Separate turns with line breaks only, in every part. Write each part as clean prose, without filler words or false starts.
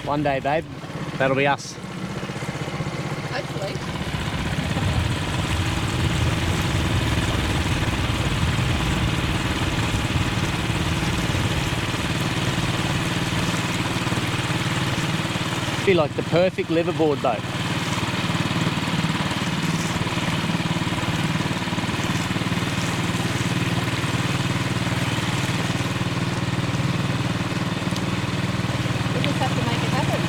One day, babe, that'll be us.
Hopefully.
Be like the perfect liveaboard though.
We just have to make it happen.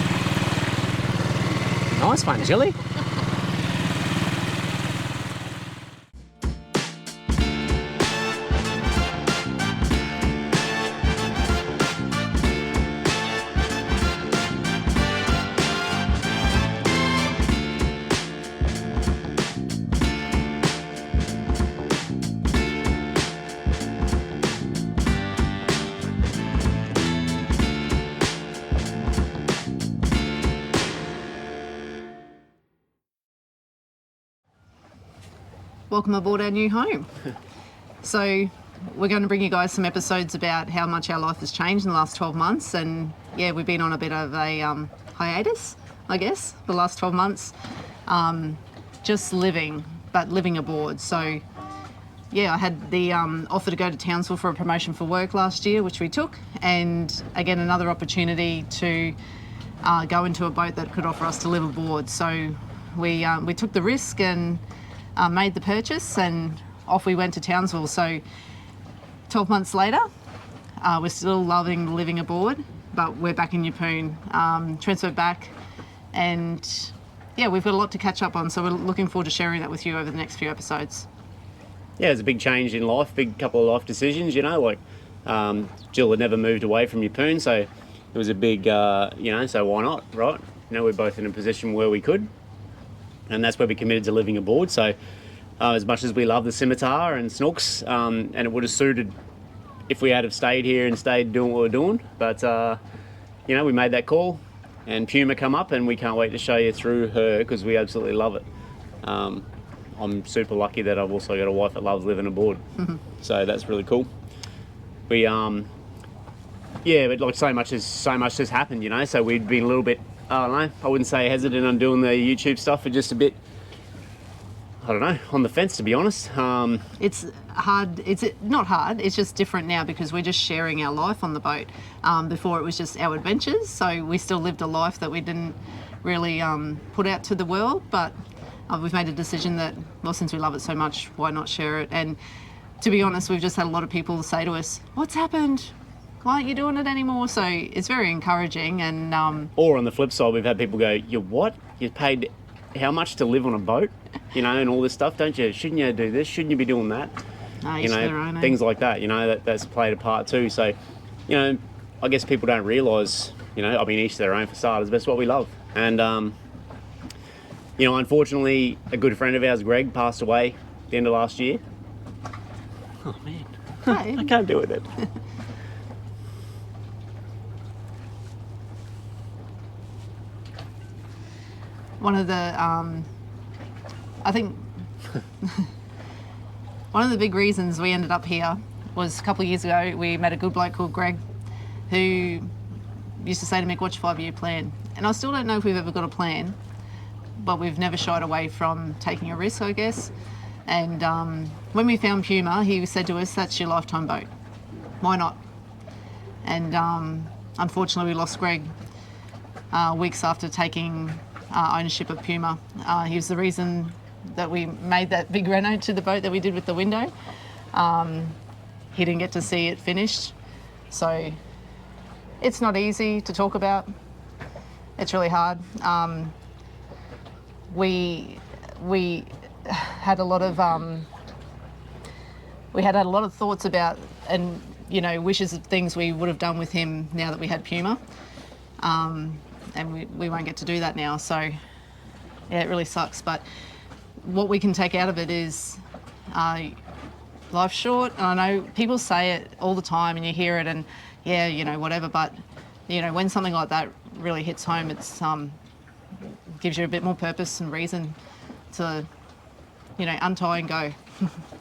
Nice one, Jilly.
Welcome aboard our new home. So we're going to bring you guys some episodes about how much our life has changed in the last 12 months, and yeah, we've been on a bit of a hiatus, I guess, the last 12 months, just living aboard. So yeah, I had the offer to go to Townsville for a promotion for work last year, which we took, and again another opportunity to go into a boat that could offer us to live aboard. So we took the risk and made the purchase, and off we went to Townsville. So 12 months later, we're still loving living aboard, but we're back in Yeppoon, transferred back, and yeah, we've got a lot to catch up on, so we're looking forward to sharing that with you over the next few episodes.
Yeah, it's a big change in life, big couple of life decisions, you know, like Jill had never moved away from Yeppoon, so it was a big, so why not, right? You know, we're both in a position where we could, and that's where we committed to living aboard. So as much as we love the Scimitar and Snooks, and it would have suited if we had have stayed here and stayed doing what we're doing, but we made that call, and PUMA come up, and we can't wait to show you through her because we absolutely love it. I'm super lucky that I've also got a wife that loves living aboard. So that's really cool. We but like so much has happened, you know, so we'd been a little bit, I don't know, I wouldn't say hesitant on doing the YouTube stuff, but just a bit, I don't know, on the fence, to be honest.
It's hard. It's not hard. It's just different now because we're just sharing our life on the boat. Before it was just our adventures, so we still lived a life that we didn't really put out to the world. But we've made a decision that, well, since we love it so much, why not share it? And to be honest, we've just had a lot of people say to us, "What's happened? Why aren't you doing it anymore?" So it's very encouraging. And
or on the flip side, we've had people go, "You what? You paid how much to live on a boat? You know, and all this stuff, don't you? Shouldn't you do this? Shouldn't you be doing that?"
You know,
things like that. You know, that's played a part too. So, you know, I guess people don't realise. You know, I mean, each their own for starters. That's what we love. And unfortunately, a good friend of ours, Greg, passed away at the end of last year. Oh man, I can't deal with it.
One of the, I think, one of the big reasons we ended up here was a couple of years ago, we met a good bloke called Greg who used to say to me, "What's your 5-year plan?" And I still don't know if we've ever got a plan, but we've never shied away from taking a risk, I guess. And when we found PUMA, he said to us, "That's your lifetime boat. Why not?" And unfortunately, we lost Greg weeks after taking ownership of PUMA. He was the reason that we made that big reno to the boat that we did with the window. He didn't get to see it finished, so it's not easy to talk about. It's really hard. We had a lot of had a lot of thoughts about, and wishes of things we would have done with him now that we had PUMA. And we won't get to do that now, so yeah, it really sucks. But what we can take out of it is life's short. And I know people say it all the time and you hear it and whatever, but when something like that really hits home, it's gives you a bit more purpose and reason to untie and go.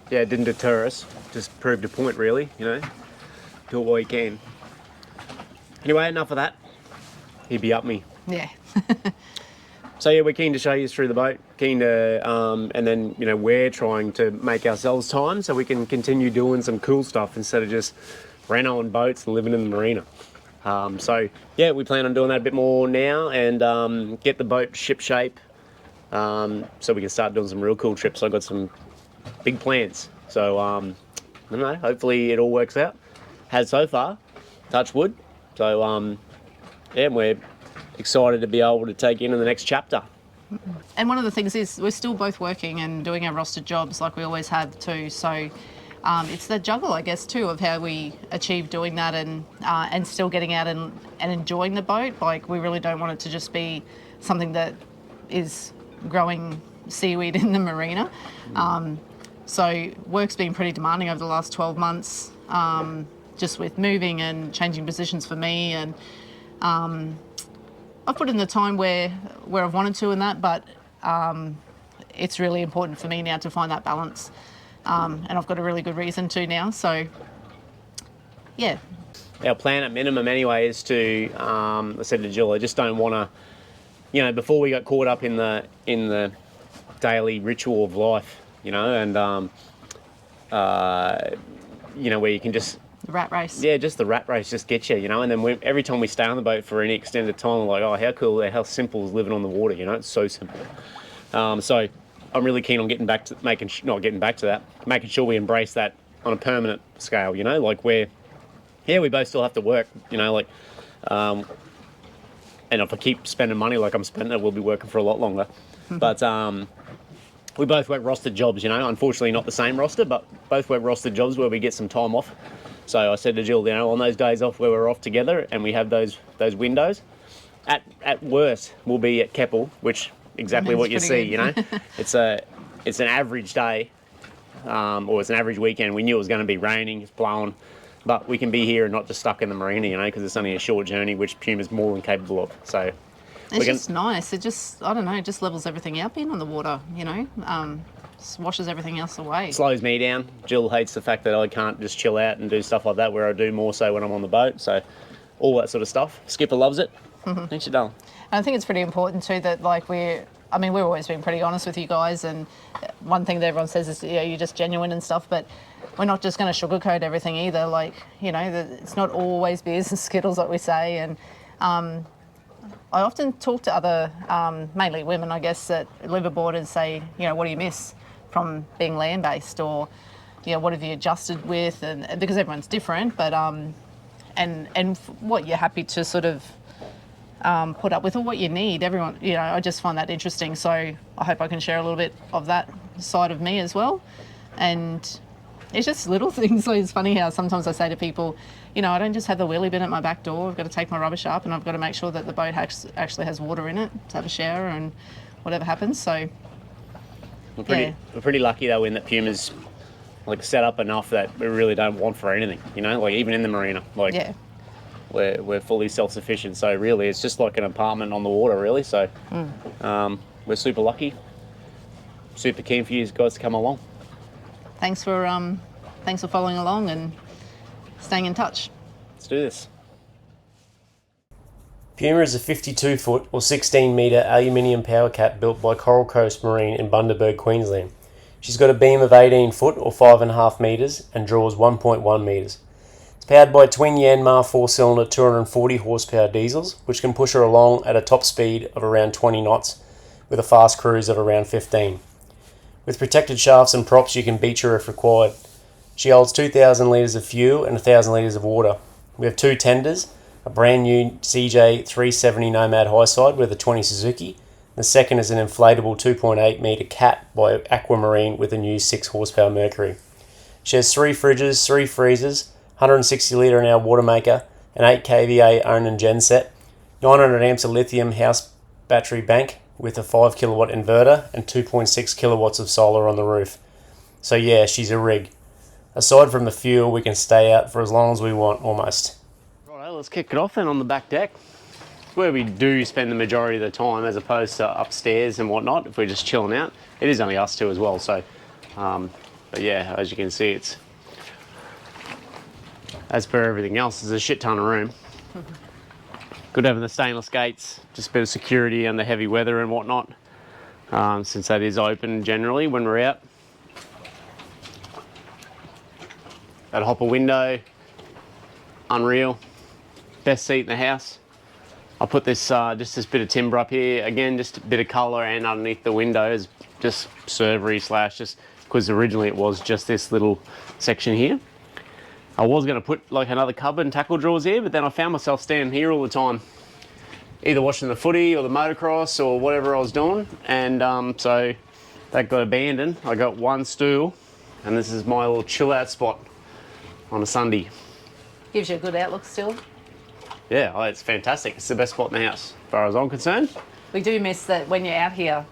Yeah, it didn't deter us, just proved a point really, do it while you can. Anyway, enough of that. he'd be up me.
Yeah.
So yeah, we're keen to show you through the boat, keen to, and then, you know, we're trying to make ourselves time so we can continue doing some cool stuff instead of just renoing boats and living in the marina. So yeah, we plan on doing that a bit more now and get the boat ship shape, so we can start doing some real cool trips. I've got some big plans. So I don't know, hopefully it all works out. Has so far, touch wood. So yeah, we're excited to be able to take into the next chapter.
And one of the things is we're still both working and doing our rostered jobs like we always have too. So it's the juggle, I guess, too, of how we achieve doing that and still getting out and enjoying the boat. Like, we really don't want it to just be something that is growing seaweed in the marina. So work's been pretty demanding over the last 12 months, just with moving and changing positions for me. And I've put in the time where I've wanted to in that, but it's really important for me now to find that balance. And I've got a really good reason to now, so yeah.
Our plan at minimum anyway is to, I said to Jill, I just don't want to, you know, before we got caught up in the daily ritual of life, you know, and you know, where you can just...
The rat race.
Yeah, just the rat race just gets you, you know, and then every time we stay on the boat for any extended time, we're like, oh, how cool, how simple is living on the water, you know, it's so simple. So I'm really keen on getting back to making sure we embrace that on a permanent scale, you know, like we both still have to work, you know, like, and if I keep spending money like I'm spending, we'll be working for a lot longer. But we both work rostered jobs, you know, unfortunately not the same roster, but both work rostered jobs where we get some time off. So I said to Jill, you know, on those days off where we're off together and we have those windows, at worst we'll be at Keppel, which exactly what you see, you know. It's an average day, or it's an average weekend. We knew it was going to be raining, it's blowing, but we can be here and not just stuck in the marina, you know, because it's only a short journey, which PUMA's more than capable of. So
it's just nice. It just, I don't know, it just levels everything out being on the water, you know. Just washes everything else away.
Slows me down. Jill hates the fact that I can't just chill out and do stuff like that, where I do more so when I'm on the boat. So all that sort of stuff. Skipper loves it. Thanks, darling.
And I think it's pretty important too that, like, we've always been pretty honest with you guys, and one thing that everyone says is, you know, you're just genuine and stuff, but we're not just going to sugarcoat everything either. Like, you know, it's not always beers and skittles, like we say. And I often talk to other, mainly women, I guess, that live aboard and say, you know, what do you miss from being land-based, or, you know, what have you adjusted with? And because everyone's different, but and what you're happy to sort of put up with, or what you need. Everyone, you know, I just find that interesting. So I hope I can share a little bit of that side of me as well. And it's just little things. Like, it's funny how sometimes I say to people, you know, I don't just have the wheelie bin at my back door. I've got to take my rubbish up, and I've got to make sure that the boat actually has water in it to have a shower and whatever happens. So
we're pretty lucky though, in that PUMA's like set up enough that we really don't want for anything, you know, like even in the marina, like
yeah.
We're fully self-sufficient. So really it's just like an apartment on the water, really. So we're super lucky, super keen for you guys to come along.
Thanks for following along and staying in touch.
Let's do this.
PUMA is a 52-foot or 16-metre aluminium power cat built by Coral Coast Marine in Bundaberg, Queensland. She's got a beam of 18 foot or 5.5 metres and draws 1.1 metres. It's powered by twin Yanmar 4-cylinder 240 horsepower diesels, which can push her along at a top speed of around 20 knots with a fast cruise of around 15. With protected shafts and props, you can beach her if required. She holds 2,000 litres of fuel and 1,000 litres of water. We have two tenders, a brand new CJ 370 Nomad Highside with a 20 Suzuki. The second is an inflatable 2.8 metre cat by Aquamarine with a new 6 horsepower Mercury. She has 3 fridges, 3 freezers, 160 litre an hour water maker, an 8 kVA Onan genset, 900 amps of lithium house battery bank with a 5 kilowatt inverter and 2.6 kilowatts of solar on the roof. So yeah, she's a rig. Aside from the fuel, we can stay out for as long as we want, almost.
Right, let's kick it off then on the back deck. It's where we do spend the majority of the time, as opposed to upstairs and whatnot, if we're just chilling out. It is only us two as well, so, but yeah, as you can see, it's, as per everything else, there's a shit ton of room. Good having the stainless gates, just a bit of security under heavy weather and whatnot, since that is open generally when we're out. That hopper window, unreal. Best seat in the house. I'll put this just this bit of timber up here again, just a bit of colour, and underneath the windows just servery slash, just because originally it was just this little section here. I was going to put like another cupboard and tackle drawers here, but then I found myself standing here all the time, either watching the footy or the motocross or whatever I was doing, and so that got abandoned. I got one stool, and this is my little chill out spot on a Sunday.
Gives you a good outlook still.
Yeah, oh, it's fantastic. It's the best spot in the house, as far as I'm concerned.
We do miss that when you're out here,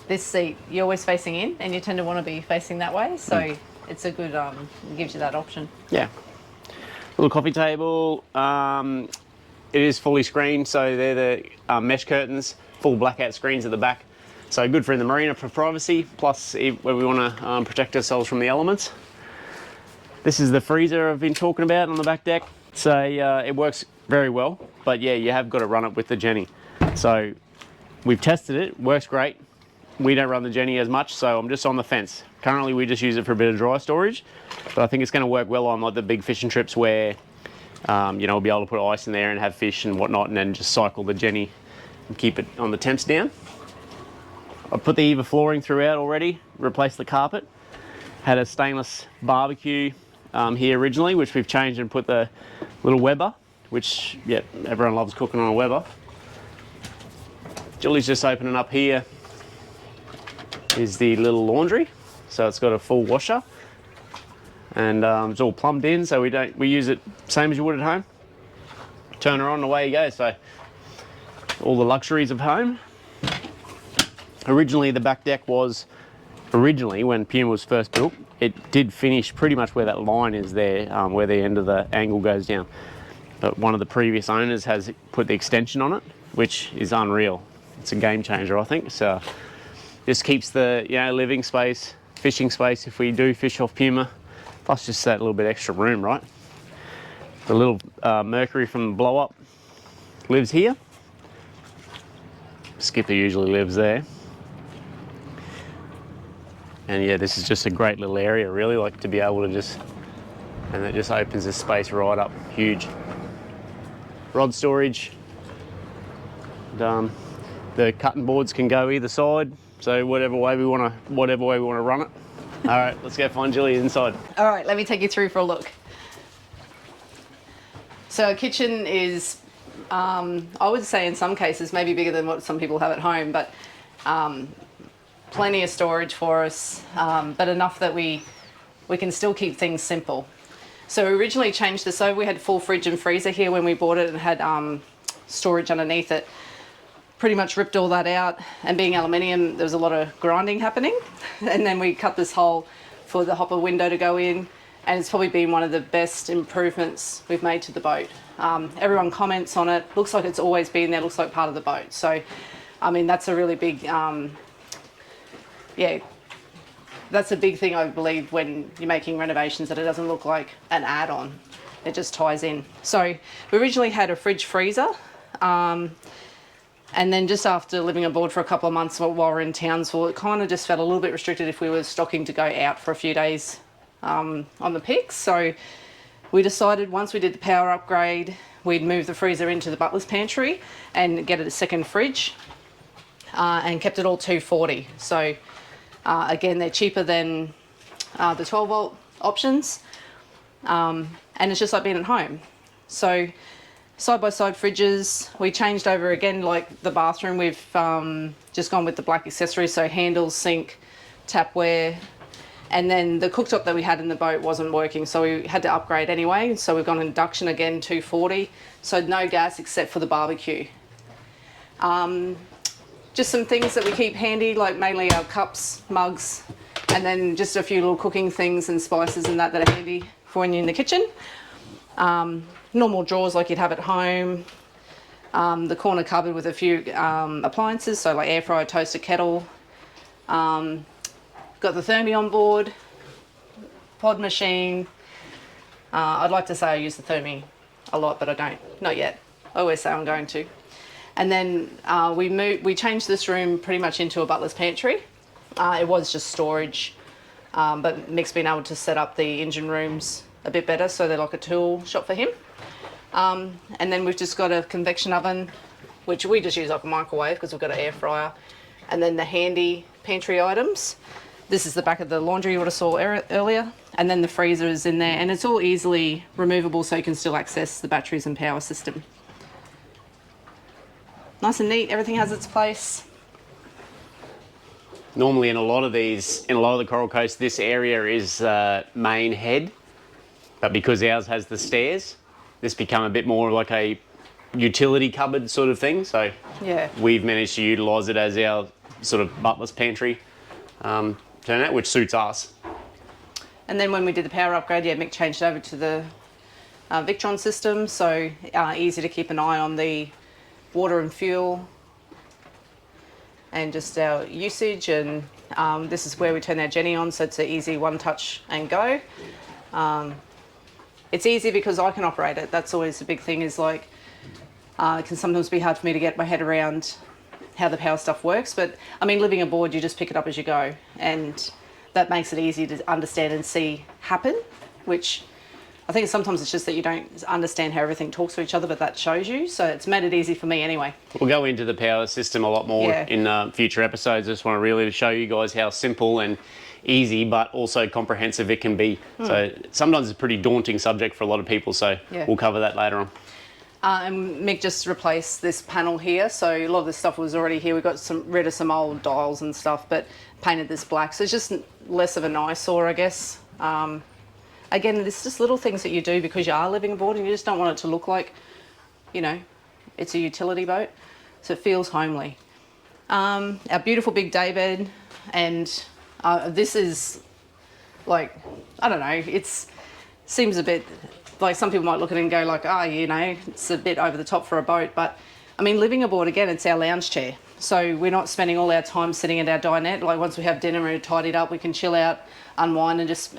this seat, you're always facing in, and you tend to want to be facing that way, so it's a good, it gives you that option.
Yeah. Little coffee table. It is fully screened, so they're the mesh curtains, full blackout screens at the back. So good for in the marina for privacy, plus when we want to protect ourselves from the elements. This is the freezer I've been talking about on the back deck. So it works very well, but yeah, you have got to run it with the Jenny. So we've tested it, works great. We don't run the Jenny as much, so I'm just on the fence. Currently we just use it for a bit of dry storage, but I think it's going to work well on like the big fishing trips where you know, we'll be able to put ice in there and have fish and whatnot, and then just cycle the Jenny and keep it on the temps down. I've put the Eva flooring throughout already, replaced the carpet. Had a stainless barbecue here originally, which we've changed and put the little Weber, which, yeah, everyone loves cooking on a Weber. Julie's just opening up here is the little laundry. So it's got a full washer, and it's all plumbed in, so we use it same as you would at home. Turn her on, and away you go. So all the luxuries of home. Originally the back deck was, when PUMA was first built, it did finish pretty much where that line is there, where the end of the angle goes down. But one of the previous owners has put the extension on it, which is unreal. It's a game changer, I think. So just keeps the, you know, living space, fishing space if we do fish off PUMA, plus just that little bit extra room, right? The little Mercury from the blow up lives here. Skipper usually lives there. And yeah, this is just a great little area, really, like to be able to just, and it just opens this space right up, huge. Rod storage. And, the cutting boards can go either side, so whatever way we want to run it. All right, let's go find Julie inside.
All right, let me take you through for a look. So our kitchen is, I would say in some cases, maybe bigger than what some people have at home, but plenty of storage for us, but enough that we can still keep things simple. So we originally changed this over. We had full fridge and freezer here when we bought it and had storage underneath it. Pretty much ripped all that out, and being aluminium, there was a lot of grinding happening. And then we cut this hole for the hopper window to go in, and it's probably been one of the best improvements we've made to the boat. Everyone comments on it. Looks like it's always been there, looks like part of the boat. So, I mean, that's a really big, yeah, that's a big thing, I believe, when you're making renovations, that it doesn't look like an add-on. It just ties in. So we originally had a fridge freezer, and then just after living aboard for a couple of months while we're in Townsville, it kind of just felt a little bit restricted if we were stocking to go out for a few days on the picks. So we decided once we did the power upgrade, we'd move the freezer into the butler's pantry and get it a second fridge, and kept it all 240. So again, they're cheaper than the 12 volt options, and it's just like being at home. So side-by-side fridges, we changed over again, like the bathroom, we've just gone with the black accessories, so handles, sink, tapware, and then the cooktop that we had in the boat wasn't working, so we had to upgrade anyway, so we've gone induction again, 240, so no gas except for the barbecue. Just some things that we keep handy, like mainly our cups, mugs, and then just a few little cooking things and spices and that are handy for when you're in the kitchen. Normal drawers like you'd have at home. The corner cupboard with a few appliances, so like air fryer, toaster, kettle. Got the thermi on board, pod machine. I'd like to say I use the thermi a lot, but I don't, not yet. I always say I'm going to. And then we changed this room pretty much into a butler's pantry. It was just storage, but Mick's been able to set up the engine rooms a bit better, so they're like a tool shop for him. And then we've just got a convection oven, which we just use like a microwave because we've got an air fryer. And then the handy pantry items. This is the back of the laundry you would have saw earlier. And then the freezer is in there, and it's all easily removable so you can still access the batteries and power system. Nice and neat, everything has its place.
Normally in a lot of the Coral Coast, this area is main head, but because ours has the stairs, this become a bit more like a utility cupboard sort of thing. So
yeah,
we've managed to utilise it as our sort of butler's pantry turnout, which suits us.
And then when we did the power upgrade, yeah, Mick changed over to the Victron system, so easy to keep an eye on the water and fuel and just our usage. And this is where we turn our Jenny on, so it's an easy one touch and go. It's easy because I can operate it. That's always the big thing, is like it can sometimes be hard for me to get my head around how the power stuff works, but I mean, living aboard, you just pick it up as you go, and that makes it easy to understand and see happen, which I think sometimes it's just that you don't understand how everything talks to each other, but that shows you. So it's made it easy for me anyway.
We'll go into the power system a lot more in future episodes. I just want to really show you guys how simple and easy, but also comprehensive it can be. So sometimes it's a pretty daunting subject for a lot of people, so we'll cover that later on.
And Mick just replaced this panel here, so a lot of this stuff was already here. We got rid of some old dials and stuff, but painted this black, so it's just less of an eyesore, I guess. Again, it's just little things that you do because you are living aboard, and you just don't want it to look like, you know, it's a utility boat, so it feels homely. Our beautiful big daybed, and this is like, I don't know, it seems a bit like some people might look at it and go like, oh, you know, it's a bit over the top for a boat. But I mean, living aboard, again, it's our lounge chair. So we're not spending all our time sitting at our dinette. Like once we have dinner and we're tidied up, we can chill out, unwind, and just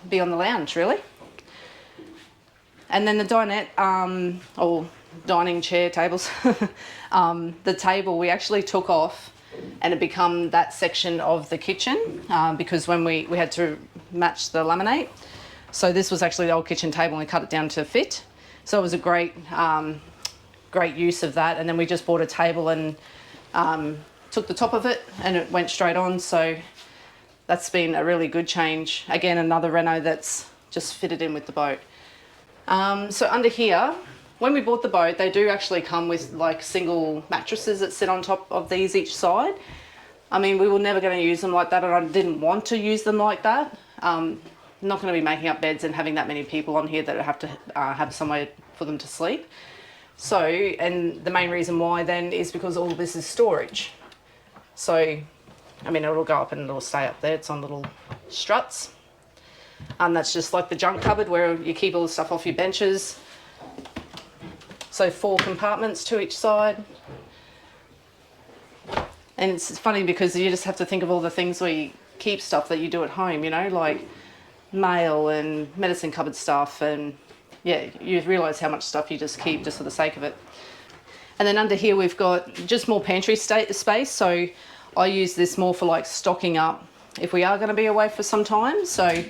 be on the lounge, really. And then the dinette, or dining chair tables, the table we actually took off, and it become that section of the kitchen because when we had to match the laminate. So this was actually the old kitchen table, and we cut it down to fit. So it was a great use of that. And then we just bought a table and took the top of it, and it went straight on. So that's been a really good change. Again, another reno that's just fitted in with the boat. So under here, when we bought the boat, they do actually come with like single mattresses that sit on top of these each side. I mean, we were never going to use them like that, and I didn't want to use them like that. Not going to be making up beds and having that many people on here that have to have somewhere for them to sleep. So, and the main reason why then is because all of this is storage. So, I mean, it'll go up and it'll stay up there. It's on little struts. And that's just like the junk cupboard where you keep all the stuff off your benches. So 4 compartments to each side. And it's funny because you just have to think of all the things where you keep stuff that you do at home, you know, like mail and medicine cupboard stuff, and yeah, you realise how much stuff you just keep just for the sake of it. And then under here we've got just more pantry space, so I use this more for like stocking up if we are going to be away for some time. So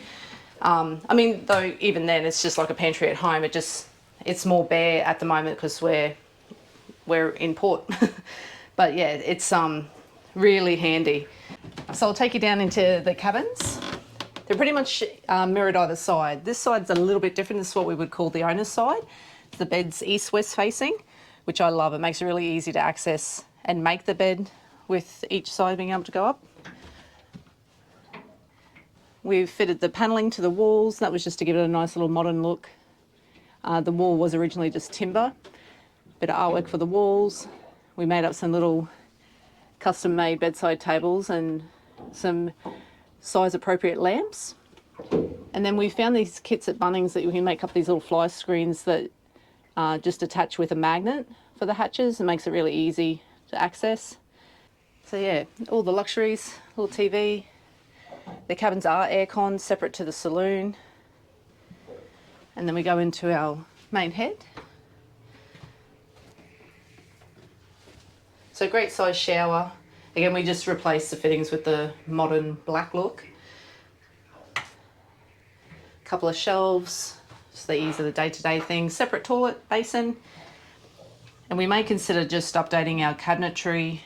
I mean, though even then it's just like a pantry at home, it's more bare at the moment because we're in port. But yeah, it's really handy. So I'll take you down into the cabins. They're pretty much mirrored either side. This side's a little bit different. This is what we would call the owner's side. The bed's east-west facing, which I love. It makes it really easy to access and make the bed with each side being able to go up. We've fitted the panelling to the walls. That was just to give it a nice little modern look. The wall was originally just timber. Bit of artwork for the walls. We made up some little custom-made bedside tables and some size-appropriate lamps. And then we found these kits at Bunnings that you can make up these little fly screens that just attach with a magnet for the hatches. It makes it really easy to access. So yeah, all the luxuries, little TV. The cabins are aircon, separate to the saloon. And then we go into our main head. So great size shower. Again, we just replaced the fittings with the modern black look. Couple of shelves, just the ease of the day-to-day things. Separate toilet, basin. And we may consider just updating our cabinetry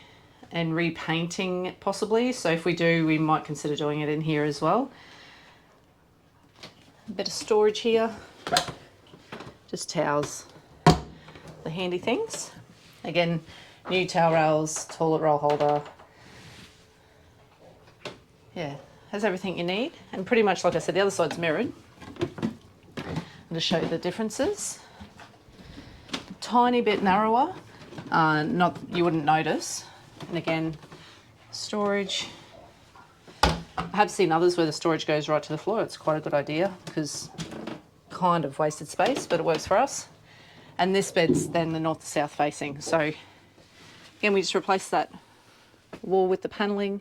and repainting it possibly. So if we do, we might consider doing it in here as well. A bit of storage here. Just towels, the handy things. Again, new towel rails, toilet roll holder. Yeah, has everything you need. And pretty much, like I said, the other side's mirrored. I'll just show you the differences. Tiny bit narrower, not you wouldn't notice. And again, storage. I have seen others where the storage goes right to the floor. It's quite a good idea because kind of wasted space, but it works for us. And this bed's then the north to south facing. So again, we just replaced that wall with the paneling,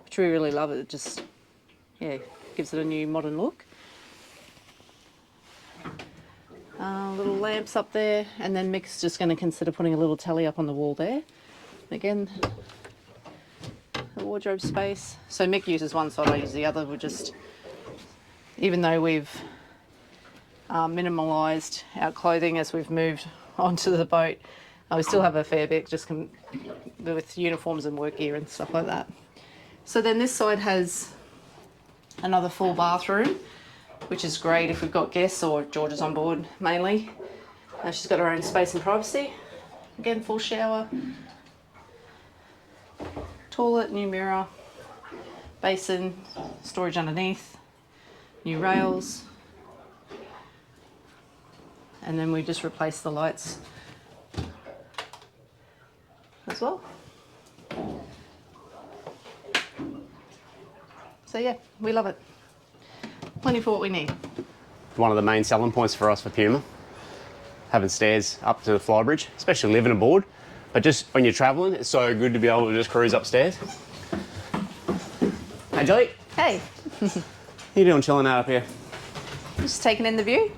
which we really love. It just, yeah, gives it a new modern look. Little lamps up there, and then Mick's just going to consider putting a little telly up on the wall there. Again, the wardrobe space. So Mick uses one side, I use the other. We're just, even though we've minimalised our clothing as we've moved onto the boat, we still have a fair bit just with uniforms and work gear and stuff like that. So then this side has another full bathroom, which is great if we've got guests or George is on board mainly. She's got her own space and privacy. Again, full shower, toilet, new mirror, basin, storage underneath, new rails. And then we just replaced the lights as well. So yeah, we love it. Plenty for what we need.
One of the main selling points for us for PUMA, having stairs up to the Flybridge, especially living aboard. But just when you're travelling, it's so good to be able to just cruise upstairs. Hey, Jelly.
Hey.
What are you doing chilling out up here?
Just taking in the view.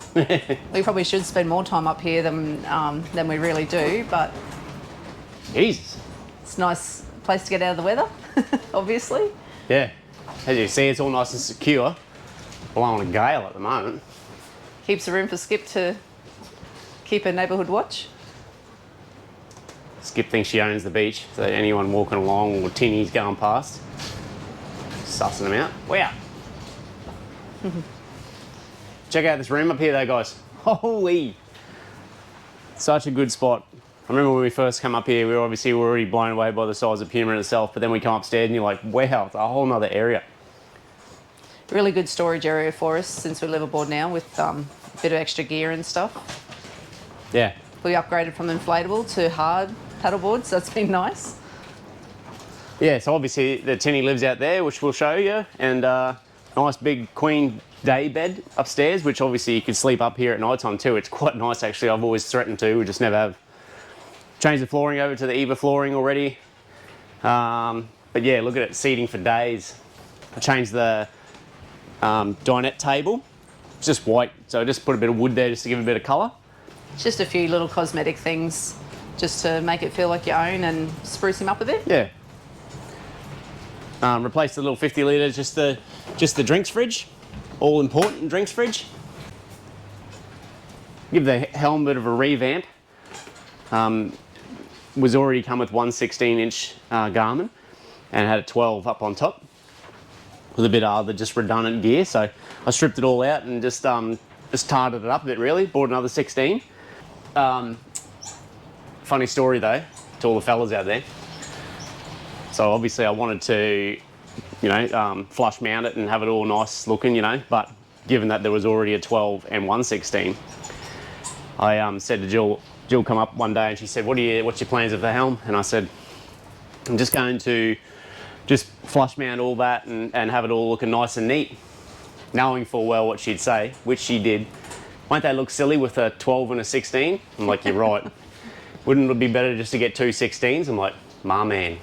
We probably should spend more time up here than we really do, but
Jesus.
it's a nice place to get out of the weather, obviously.
Yeah. As you see, it's all nice and secure. Blowing a gale at the moment.
Keeps the room for Skip to keep a neighbourhood watch.
Skip thinks she owns the beach, so anyone walking along or tinnies going past, sussing them out. Wow. Check out this room up here though, guys. Holy. Such a good spot. I remember when we first come up here, we were already blown away by the size of PUMA itself, but then we come upstairs and you're like, wow, it's a whole nother area.
Really good storage area for us since we live aboard now with a bit of extra gear and stuff.
Yeah.
We upgraded from inflatable to hard paddleboards, so that's been nice.
Yeah, so obviously the tinny lives out there, which we'll show you, and nice big queen day bed upstairs, which obviously you could sleep up here at night time too. It's quite nice actually. I've always threatened to, we just never have. Changed the flooring over to the EVA flooring already. But yeah, look at it, seating for days. I changed the dinette table. It's just white, so I just put a bit of wood there just to give it a bit of colour.
It's just a few little cosmetic things just to make it feel like your own and spruce him up a bit.
Yeah. Replaced the little 50 litre, just the drinks fridge. All important drinks fridge. Give the helm a bit of a revamp. Was already come with one 16-inch Garmin and had a 12 up on top with a bit of other just redundant gear. So I stripped it all out and just tarred it up a bit really. Bought another 16. Funny story though, to all the fellas out there. So obviously I wanted to, flush mount it and have it all nice looking, but given that there was already a 12 and one 16, I said to Jill come up one day and she said, what's your plans of the helm? And I said, I'm just going to just flush mount all that and have it all looking nice and neat, knowing full well what she'd say, which she did. Won't they look silly with a 12 and a 16? I'm like, you're right. Wouldn't it be better just to get two 16s? I'm like, my man.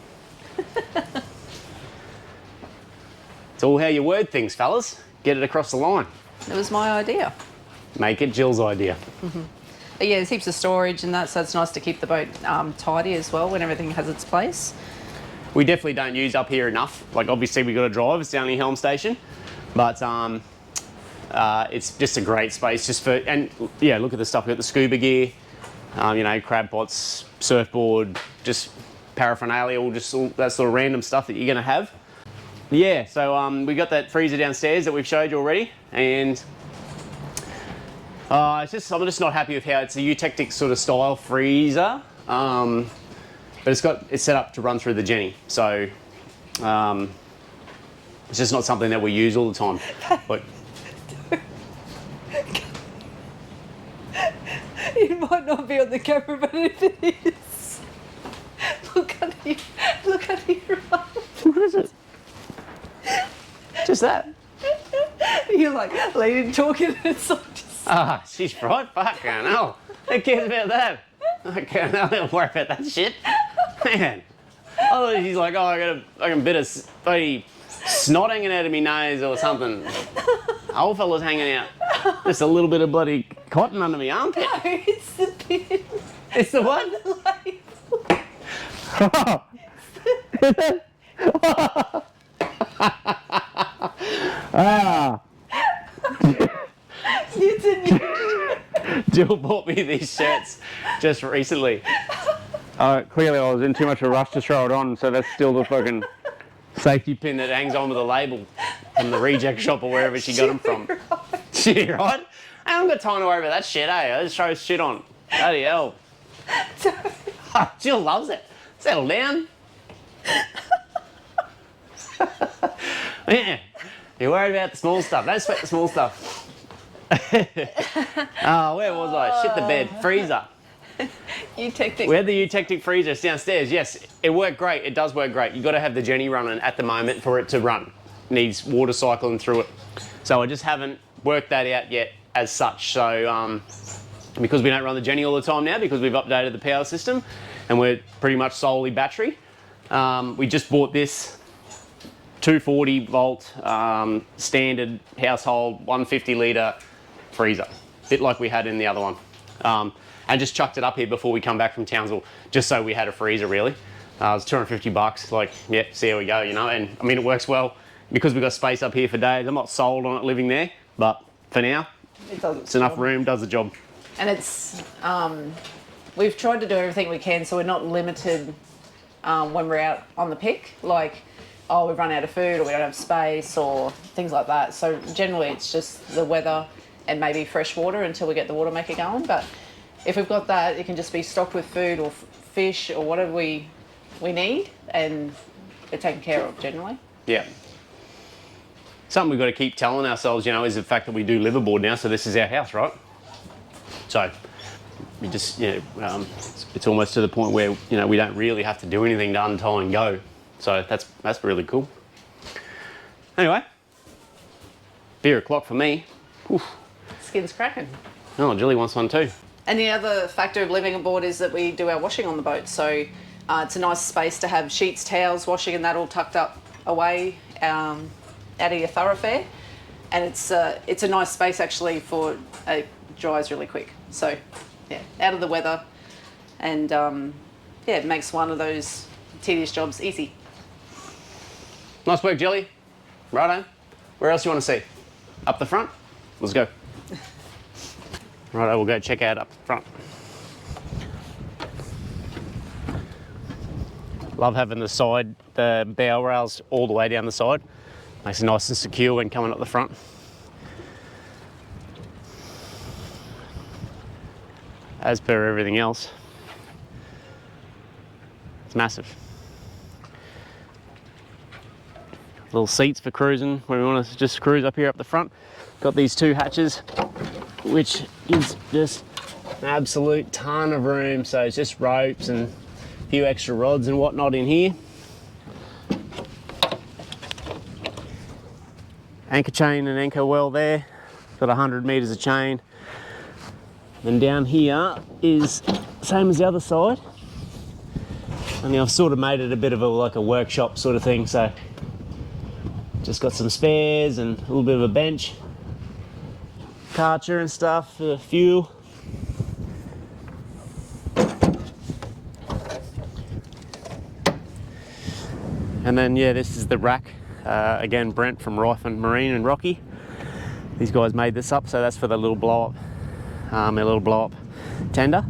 It's all how you word things, fellas. Get it across the line.
It was my idea.
Make it Jill's idea.
But yeah, there's heaps of storage and that, so it's nice to keep the boat tidy as well when everything has its place.
We definitely don't use up here enough. Like obviously we got to drive, it's the only helm station, but it's just a great space just for, and yeah, look at the stuff. We've got the scuba gear, you know, crab pots, surfboard, just paraphernalia, all that sort of random stuff that you're gonna have. Yeah, so we got that freezer downstairs that we've showed you already, and I'm just not happy with how it's a eutectic sort of style freezer, but it's set up to run through the Jenny, so it's just not something that we use all the time. But
it might not be on the camera, but it is. Look at you run.
what is it? Just that.
You're like leading, talking, and it's like just...
Ah, she's right. Fuck, I know. Who cares about that? I don't worry about that shit. Man. Oh, she's like, oh, I got a fucking bit of bloody snot hanging out of my nose or something. Old fella's hanging out. Just a little bit of bloody cotton under my armpit.
No, it's the pin.
It's the what? Ah. Jill bought me these shirts just recently. Clearly I was in too much of a rush to throw it on, so that's still the fucking safety pin that hangs on with a label from the reject shop or wherever she got them from. She right? I haven't got time to worry about that shit, I just throw shit on. Bloody hell. Jill loves it. Settle down. Yeah. You're worried about the small stuff. Don't sweat the small stuff. Oh, where was I? Shit the bed. Freezer.
Eutectic.
We had the eutectic freezer downstairs. Yes, it worked great. It does work great. You've got to have the Jenny running at the moment for it to run. It needs water cycling through it. So I just haven't worked that out yet as such. So because we don't run the Jenny all the time now, because we've updated the power system and we're pretty much solely battery, we just bought this 240 volt standard household 150 litre freezer, bit like we had in the other one, and just chucked it up here before we come back from Townsville, just so we had a freezer really. It was 250 bucks, like, yeah, see how we go, you know, and I mean it works well because we've got space up here for days. I'm not sold on it living there, but for now, it's enough room, does the job.
And it's, we've tried to do everything we can so we're not limited when we're out on the pick, like, oh, we've run out of food or we don't have space or things like that. So generally it's just the weather and maybe fresh water until we get the water maker going. But if we've got that, it can just be stocked with food or fish or whatever we need, and they're taken care of generally.
Yeah. Something we've got to keep telling ourselves, you know, is the fact that we do liveaboard now, so this is our house, right? So we just, you know, it's almost to the point where, you know, we don't really have to do anything to untie and go. So that's really cool. Anyway, beer o'clock for me. Oof.
Skin's cracking.
Oh, Julie wants one too.
And the other factor of living aboard is that we do our washing on the boat. So it's a nice space to have sheets, towels, washing and that all tucked up away out of your thoroughfare. And it's a nice space actually for, it dries really quick. So yeah, out of the weather, and yeah, it makes one of those tedious jobs easy.
Nice work, Jelly. Righto. Where else do you want to see? Up the front? Let's go. Righto, we'll go check out up front. Love having the bow rails all the way down the side. Makes it nice and secure when coming up the front. As per everything else, it's massive. Little seats for cruising when we want to just cruise up here up the front. Got these two hatches, which is just an absolute ton of room. So it's just ropes and a few extra rods and whatnot in here. Anchor chain and anchor well there. Got 100 meters of chain. And down here is same as the other side. And I've sort of made it a bit of like a workshop sort of thing. So just got some spares and a little bit of a bench, karcher and stuff for fuel. And then yeah, this is the rack. Again, Brent from Rife and Marine and Rocky. These guys made this up, so that's for the little blow up, a little blow up tender.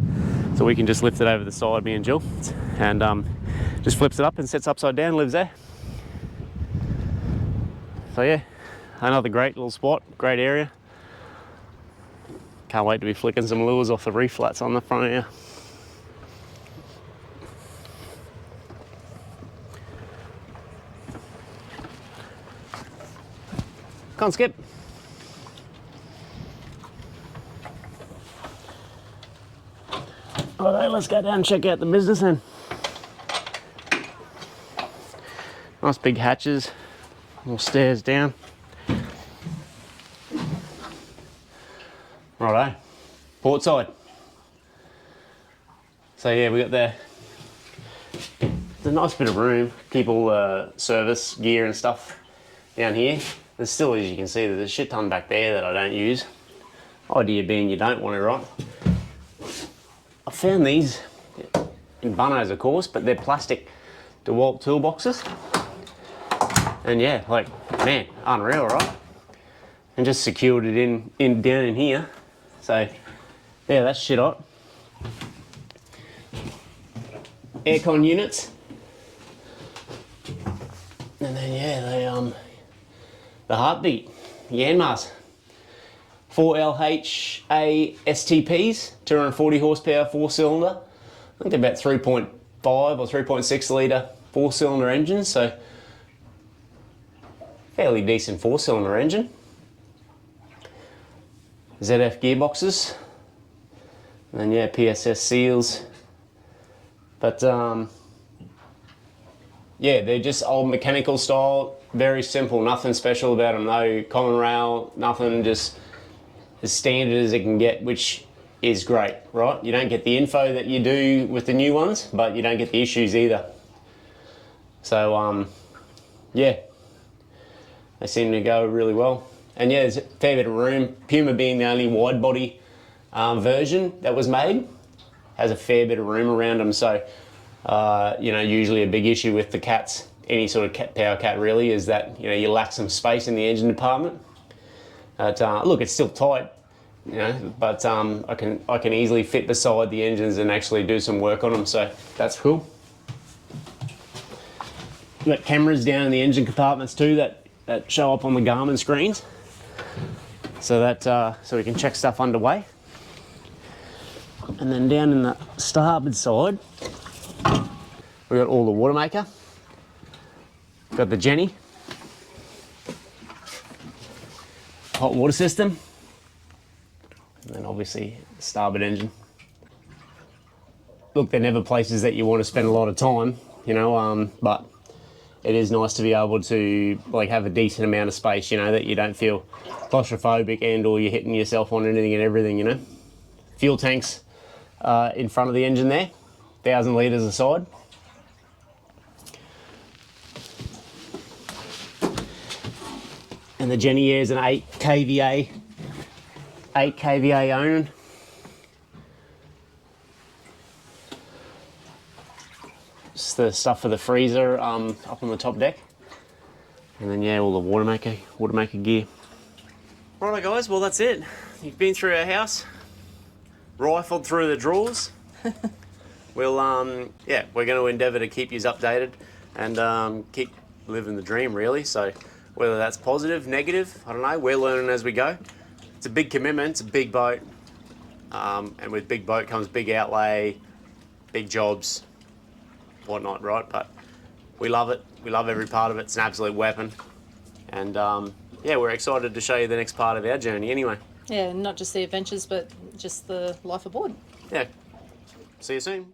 So we can just lift it over the side, me and Jill, and just flips it up and sits upside down, lives there. So yeah, another great little spot, great area. Can't wait to be flicking some lures off the reef flats on the front here. Can't skip. Alright, let's go down and check out the business then. Nice big hatches, little stairs down. Righto, port side. So yeah, we got there's a nice bit of room, keep all the service gear and stuff down here. There's still, as you can see, there's a shit ton back there that I don't use. Idea being you don't want it, right? I found these in Bunno's, of course, but they're plastic DeWalt toolboxes. And yeah, like, man, unreal, right? And just secured it down in here. So, yeah, that's shit hot. Aircon units. And then yeah, the heartbeat, Yanmars. 4LHA STPs, 240 horsepower, 4-cylinder. I think they're about 3.5 or 3.6 litre 4-cylinder engines, so fairly decent 4-cylinder engine. ZF gearboxes, and then yeah, PSS seals. But yeah, they're just old mechanical style, very simple, nothing special about them, no common rail, nothing, just as standard as it can get, which is great, right? You don't get the info that you do with the new ones, but you don't get the issues either. So yeah, they seem to go really well. And yeah, there's a fair bit of room. PUMA being the only wide body version that was made, has a fair bit of room around them. So you know, usually a big issue with the cats, any sort of power cat really, is that, you know, you lack some space in the engine department. But look, it's still tight, you know, but I can easily fit beside the engines and actually do some work on them, so that's cool. We've got cameras down in the engine compartments too that show up on the Garmin screens, so that so we can check stuff underway. And then down in the starboard side, we got all the water maker. Got the Jenny, hot water system, and then obviously the starboard engine. Look, they're never places that you want to spend a lot of time, you know, but it is nice to be able to like have a decent amount of space, you know, that you don't feel claustrophobic and or you're hitting yourself on anything and everything, you know. Fuel tanks in front of the engine there, 1,000 litres a side. And the Jenny here is an 8 kVA Onan. Just the stuff for the freezer up on the top deck. And then yeah, all the water maker gear. Righto guys, well that's it. You've been through our house, rifled through the drawers. We'll yeah, we're going to endeavour to keep you updated and keep living the dream really. So whether that's positive, negative, I don't know, we're learning as we go. It's a big commitment, it's a big boat, and with big boat comes big outlay, big jobs, whatnot, right? But we love it, we love every part of it, it's an absolute weapon. And yeah, we're excited to show you the next part of our journey anyway.
Yeah, not just the adventures, but just the life aboard.
Yeah, see you soon.